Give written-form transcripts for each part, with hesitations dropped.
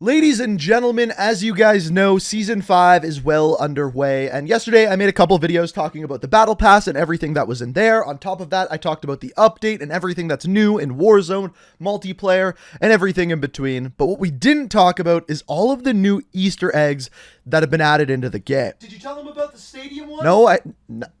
Ladies and gentlemen, as you guys know, Season 5 is well underway, and yesterday I made a couple videos talking about the Battle Pass and everything that was in there. On top of that, I talked about the update and everything that's new in Warzone, multiplayer, and everything in between. But what we didn't talk about is all of the new Easter eggs that have been added into the game. Did you tell them about the stadium one? No,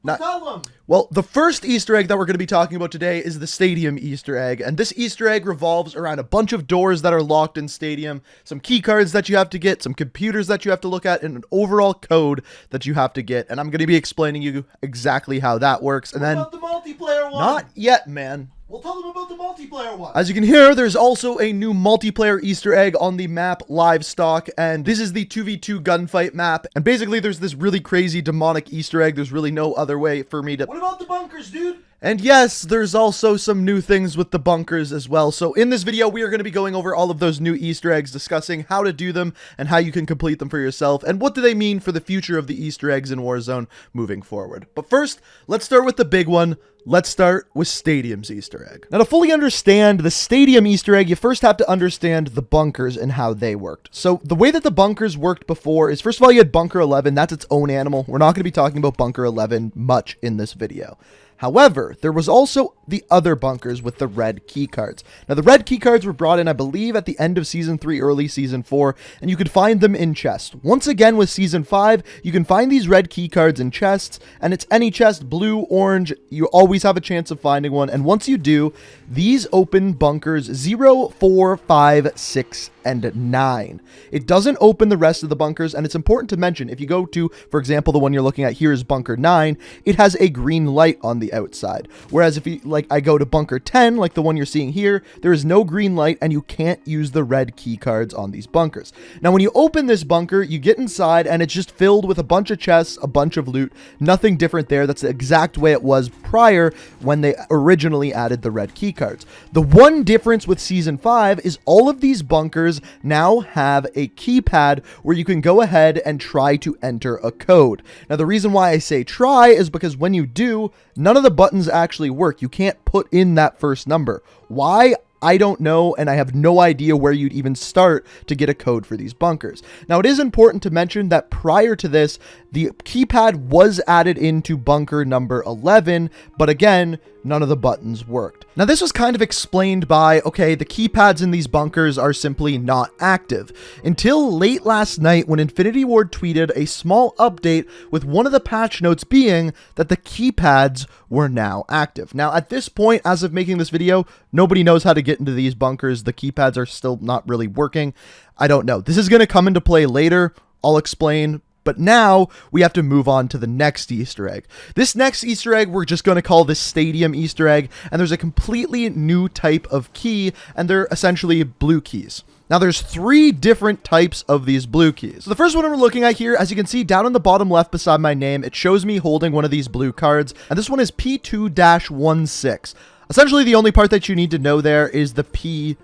not tell them. Well, the first Easter egg that we're going to be talking about today is the Stadium Easter egg, and this Easter egg revolves around a bunch of doors that are locked in Stadium, some key cards that you have to get, some computers that you have to look at, and an overall code that you have to get, and I'm going to be explaining you exactly how that works. And what then about the multiplayer one? Not yet, man. Well, tell them about the multiplayer one. As you can hear, there's also a new multiplayer Easter egg on the map Livestock, and this is the 2v2 gunfight map. And basically, there's this really crazy demonic Easter egg. There's really no other way for me to... What about the bunkers, dude? And yes, there's also some new things with the bunkers as well. So in this video, we are going to be going over all of those new Easter eggs, discussing how to do them and how you can complete them for yourself, and what do they mean for the future of the Easter eggs in Warzone moving forward. But first, let's start with the big one. Let's start with Stadium's Easter egg. Now, to fully understand the Stadium Easter egg, you first have to understand the bunkers and how they worked. So the way that the bunkers worked before is, first of all, you had Bunker 11. That's its own animal. We're not going to be talking about Bunker 11 much in this video. However, there was also the other bunkers with the red key cards. Now, the red key cards were brought in, I believe, at the end of Season 3, early Season 4, and you could find them in chests. Once again, with Season 5, you can find these red key cards in chests, and it's any chest, blue, orange, you always have a chance of finding one, and once you do, these open bunkers 0, 4, 5, 6, and 9. It doesn't open the rest of the bunkers, and it's important to mention, if you go to, for example, the one you're looking at here is Bunker 9, it has a green light on the outside. Whereas if you, like, I go to Bunker 10, like the one you're seeing here, there is no green light, and you can't use the red key cards on these bunkers. Now, when you open this bunker, you get inside, and it's just filled with a bunch of chests, a bunch of loot, nothing different there. That's the exact way it was prior when they originally added the red key cards. The one difference with Season 5 is all of these bunkers now have a keypad where you can go ahead and try to enter a code. Now, the reason why I say try is because when you do, none of the buttons actually work. You can't put in that first number. Why? I don't know, and I have no idea where you'd even start to get a code for these bunkers. Now, it is important to mention that prior to this, the keypad was added into bunker number 11, but again, none of the buttons worked. Now, this was kind of explained by, okay, the keypads in these bunkers are simply not active, until late last night when Infinity Ward tweeted a small update with one of the patch notes being that the keypads were now active. Now, at this point, as of making this video, nobody knows how to get into these bunkers. The keypads are still not really working. I don't know. This is going to come into play later. I'll explain. But now we have to move on to the next Easter egg. This next Easter egg, we're just going to call this Stadium Easter egg. And there's a completely new type of key, and they're essentially blue keys. Now, there's 3 different types of these blue keys. So the first one we're looking at here, as you can see down on the bottom left beside my name, it shows me holding one of these blue cards. And this one is P2-16. Essentially, the only part that you need to know there is the P2.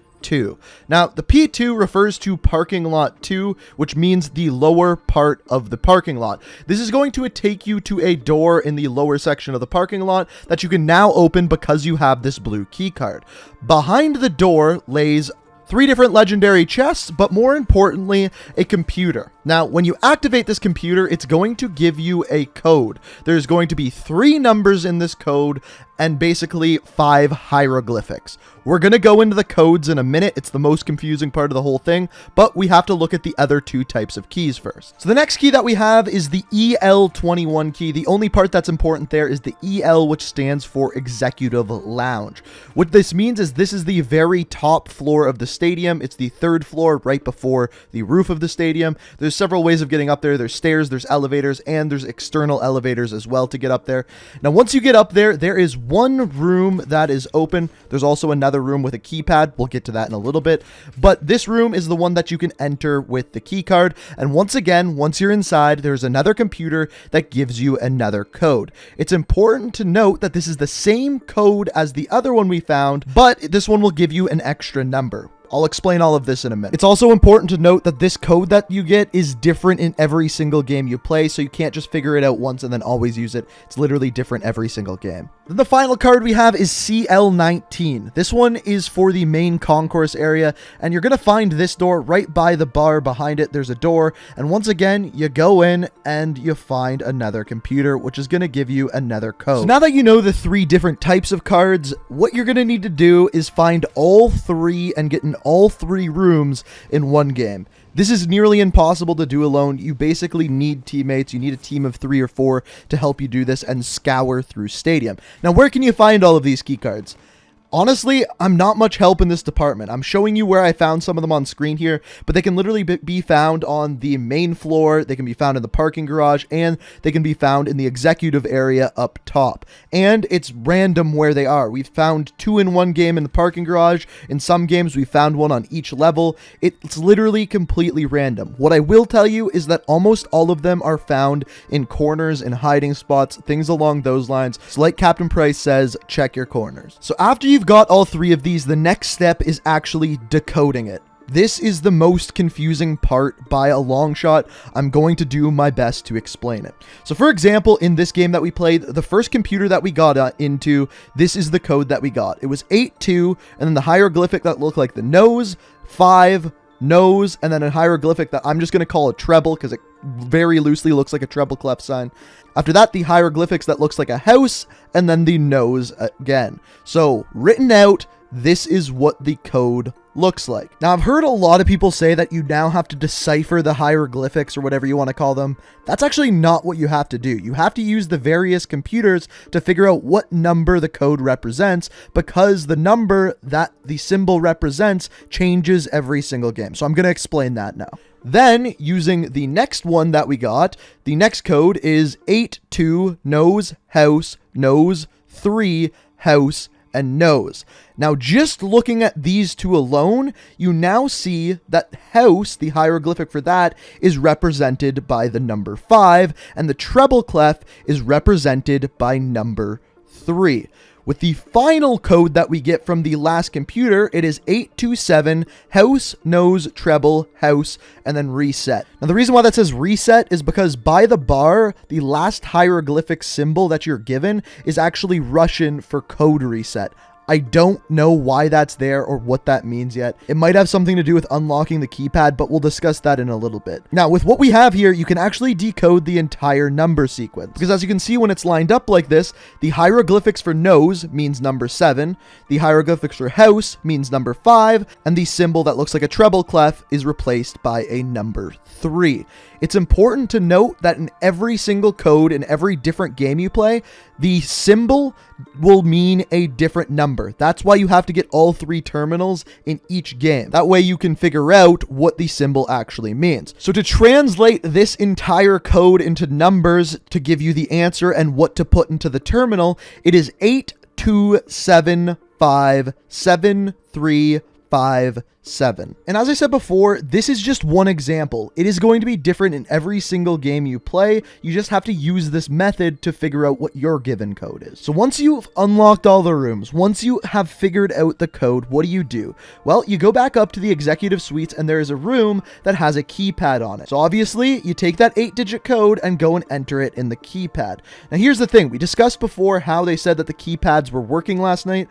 Now, the P2 refers to parking lot 2, which means the lower part of the parking lot. This is going to take you to a door in the lower section of the parking lot that you can now open because you have this blue key card. Behind the door lays 3 different legendary chests, but more importantly, a computer. Now, when you activate this computer, it's going to give you a code. There's going to be 3 numbers in this code and basically 5 hieroglyphics. We're going to go into the codes in a minute. It's the most confusing part of the whole thing, but we have to look at the other 2 types of keys first. So the next key that we have is the EL21 key. The only part that's important there is the EL, which stands for Executive Lounge. What this means is this is the very top floor of the stadium. It's the 3rd floor right before the roof of the stadium. There's several ways of getting up there. There's stairs, there's elevators, and there's external elevators as well to get up there. Now, once you get up there, there is one room that is open. There's also another room with a keypad. We'll get to that in a little bit. But this room is the one that you can enter with the key card. And once again, once you're inside, there's another computer that gives you another code. It's important to note that this is the same code as the other one we found, but this one will give you an extra number. I'll explain all of this in a minute. It's also important to note that this code that you get is different in every single game you play, so you can't just figure it out once and then always use it. It's literally different every single game. Then the final card we have is CL19. This one is for the main concourse area, and you're going to find this door right by the bar. Behind it, there's a door, and once again, you go in and you find another computer, which is going to give you another code. So now that you know the 3 different types of cards, what you're going to need to do is find all 3 and get in all 3 rooms in one game. This is nearly impossible to do alone. You basically need teammates. You need a team of 3 or 4 to help you do this and scour through Stadium. Now, where can you find all of these key cards? Honestly, I'm not much help in this department. I'm showing you where I found some of them on screen here, but they can literally be found on the main floor, they can be found in the parking garage, and they can be found in the executive area up top. And it's random where they are. We've found 2 in one game in the parking garage. In some games, we found 1 on each level. It's literally completely random. What I will tell you is that almost all of them are found in corners and hiding spots, things along those lines. So like Captain Price says, check your corners. So after you've got all 3 of these, the next step is actually decoding it. This is the most confusing part by a long shot. I'm going to do my best to explain it. So for example, in this game that we played, the first computer that we got into, this is the code that we got. It was 82, and then the hieroglyphic that looked like the nose, 5, nose, and then a hieroglyphic that I'm just going to call a treble because it very loosely looks like a treble clef sign. After that, the hieroglyphics that looks like a house, and then the nose again. So written out, this is what the code looks like. Now, I've heard a lot of people say that you now have to decipher the hieroglyphics or whatever you want to call them. That's actually not what you have to do. You have to use the various computers to figure out what number the code represents, because the number that the symbol represents changes every single game. So I'm going to explain that now. Then, using the next one that we got, the next code is 82 nose, house, nose, 3, house, and nose. Now, just looking at these 2 alone, you now see that house, the hieroglyphic for that, is represented by the number 5, and the treble clef is represented by number 3. With the final code that we get from the last computer, it is 827 house, nose, treble, house, and then reset. Now, the reason why that says reset is because by the bar, the last hieroglyphic symbol that you're given is actually Russian for code reset. I don't know why that's there or what that means yet. It might have something to do with unlocking the keypad, but we'll discuss that in a little bit. Now, with what we have here, you can actually decode the entire number sequence. Because as you can see, when it's lined up like this, the hieroglyphics for nose means number 7, the hieroglyphics for house means number 5, and the symbol that looks like a treble clef is replaced by a number 3. It's important to note that in every single code, in every different game you play, the symbol will mean a different number. That's why you have to get all 3 terminals in each game. That way you can figure out what the symbol actually means. So to translate this entire code into numbers to give you the answer and what to put into the terminal, it is 82757357. And as I said before, this is just one example. It is going to be different in every single game you play. You just have to use this method to figure out what your given code is. So once you've unlocked all the rooms, once you have figured out the code, what do? Well, you go back up to the executive suites and there is a room that has a keypad on it. So obviously you take that 8-digit code and go and enter it in the keypad. Now here's the thing. We discussed before how they said that the keypads were working last night.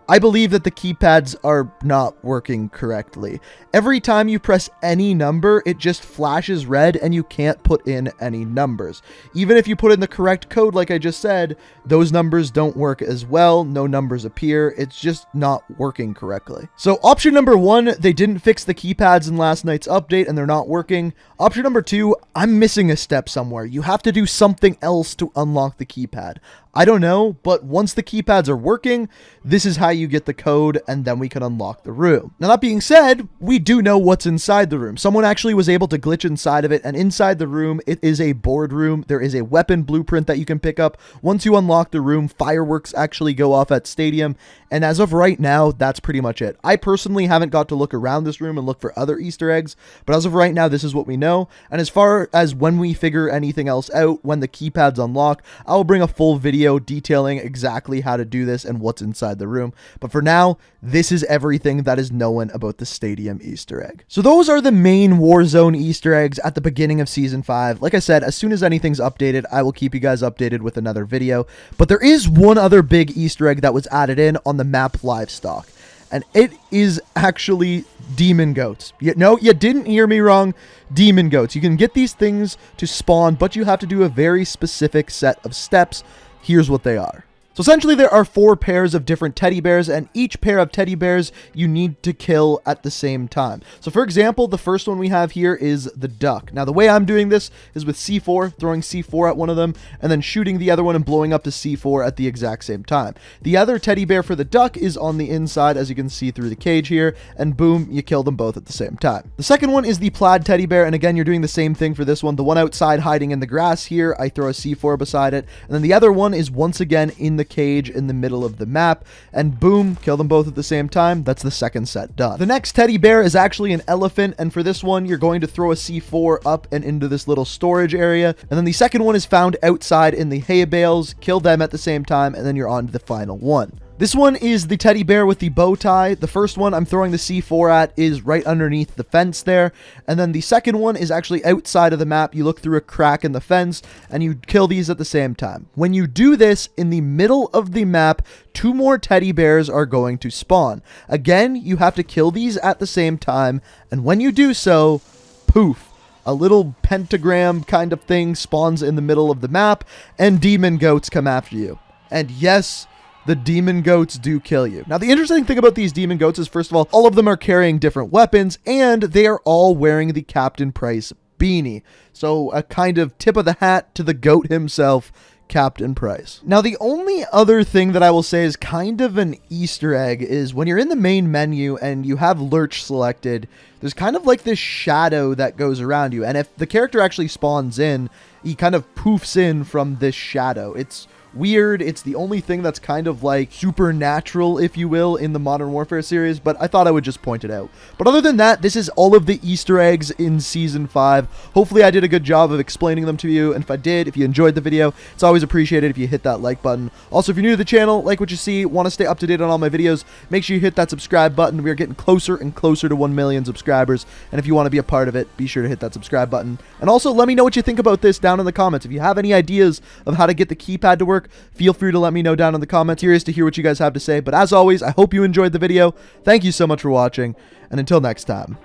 I believe that the keypads are not working correctly. Every time you press any number, it just flashes red and you can't put in any numbers. Even if you put in the correct code, like I just said, those numbers don't work as well. No numbers appear. It's just not working correctly. So option number 1, they didn't fix the keypads in last night's update and they're not working. Option number 2, I'm missing a step somewhere. You have to do something else to unlock the keypad. I don't know, but once the keypads are working, this is how you get the code, and then we can unlock the room. Now, that being said, we do know what's inside the room. Someone actually was able to glitch inside of it, and inside the room, it is a boardroom. There is a weapon blueprint that you can pick up. Once you unlock the room, fireworks actually go off at Stadium, and as of right now, that's pretty much it. I personally haven't got to look around this room and look for other Easter eggs, but as of right now, this is what we know, and as far as when we figure anything else out, when the keypads unlock, I'll bring a full video detailing exactly how to do this and what's inside the room. But for now, this is everything that is known about the stadium Easter egg. So those are the main Warzone Easter eggs at the beginning of Season 5. Like I said, as soon as anything's updated, I will keep you guys updated with another video. But there is one other big Easter egg that was added in on the map Livestock. And it is actually Deamon Goats. No, you didn't hear me wrong. Deamon Goats. You can get these things to spawn, but you have to do a very specific set of steps. Here's what they are. So essentially there are 4 pairs of different teddy bears, and each pair of teddy bears you need to kill at the same time. So for example, the first one we have here is the duck. Now the way I'm doing this is with C4, throwing C4 at one of them, and then shooting the other one and blowing up the C4 at the exact same time. The other teddy bear for the duck is on the inside, as you can see through the cage here, and boom, you kill them both at the same time. The second one is the plaid teddy bear, and again, you're doing the same thing for this one. The one outside hiding in the grass here, I throw a C4 beside it, and then the other one is once again in the cage in the middle of the map, and boom, kill them both at the same time. That's the second set done. The next teddy bear is actually an elephant, and for this one, you're going to throw a C4 up and into this little storage area, and then the second one is found outside in the hay bales, kill them at the same time, and then you're on to the final one. This one is the teddy bear with the bow tie. The first one I'm throwing the C4 at is right underneath the fence there. And then the second one is actually outside of the map. You look through a crack in the fence and you kill these at the same time. When you do this, in the middle of the map, 2 more teddy bears are going to spawn. Again, you have to kill these at the same time. And when you do so, poof, a little pentagram kind of thing spawns in the middle of the map and Deamon Goats come after you. And yes, the Deamon Goats do kill you. Now, the interesting thing about these Deamon Goats is, first of all of them are carrying different weapons, and they are all wearing the Captain Price beanie. So, a kind of tip of the hat to the goat himself, Captain Price. Now, the only other thing that I will say is kind of an Easter egg is when you're in the main menu and you have Lurch selected, there's kind of like this shadow that goes around you. And if the character actually spawns in, he kind of poofs in from this shadow. It's weird. It's the only thing that's kind of like supernatural, if you will, in the Modern Warfare series, but I thought I would just point it out. But other than that, this is all of the Easter eggs in Season 5. Hopefully I did a good job of explaining them to you, and if I did, if you enjoyed the video, it's always appreciated if you hit that like button. Also, if you're new to the channel, like what you see, want to stay up to date on all my videos, make sure you hit that subscribe button. We are getting closer and closer to 1 million subscribers, and if you want to be a part of it, be sure to hit that subscribe button. And also, let me know what you think about this down in the comments. If you have any ideas of how to get the keypad to work, feel free to let me know down in the comments. Curious to hear what you guys have to say. But as always, I hope you enjoyed the video. Thank you so much for watching. And until next time,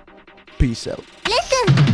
peace out. Listen.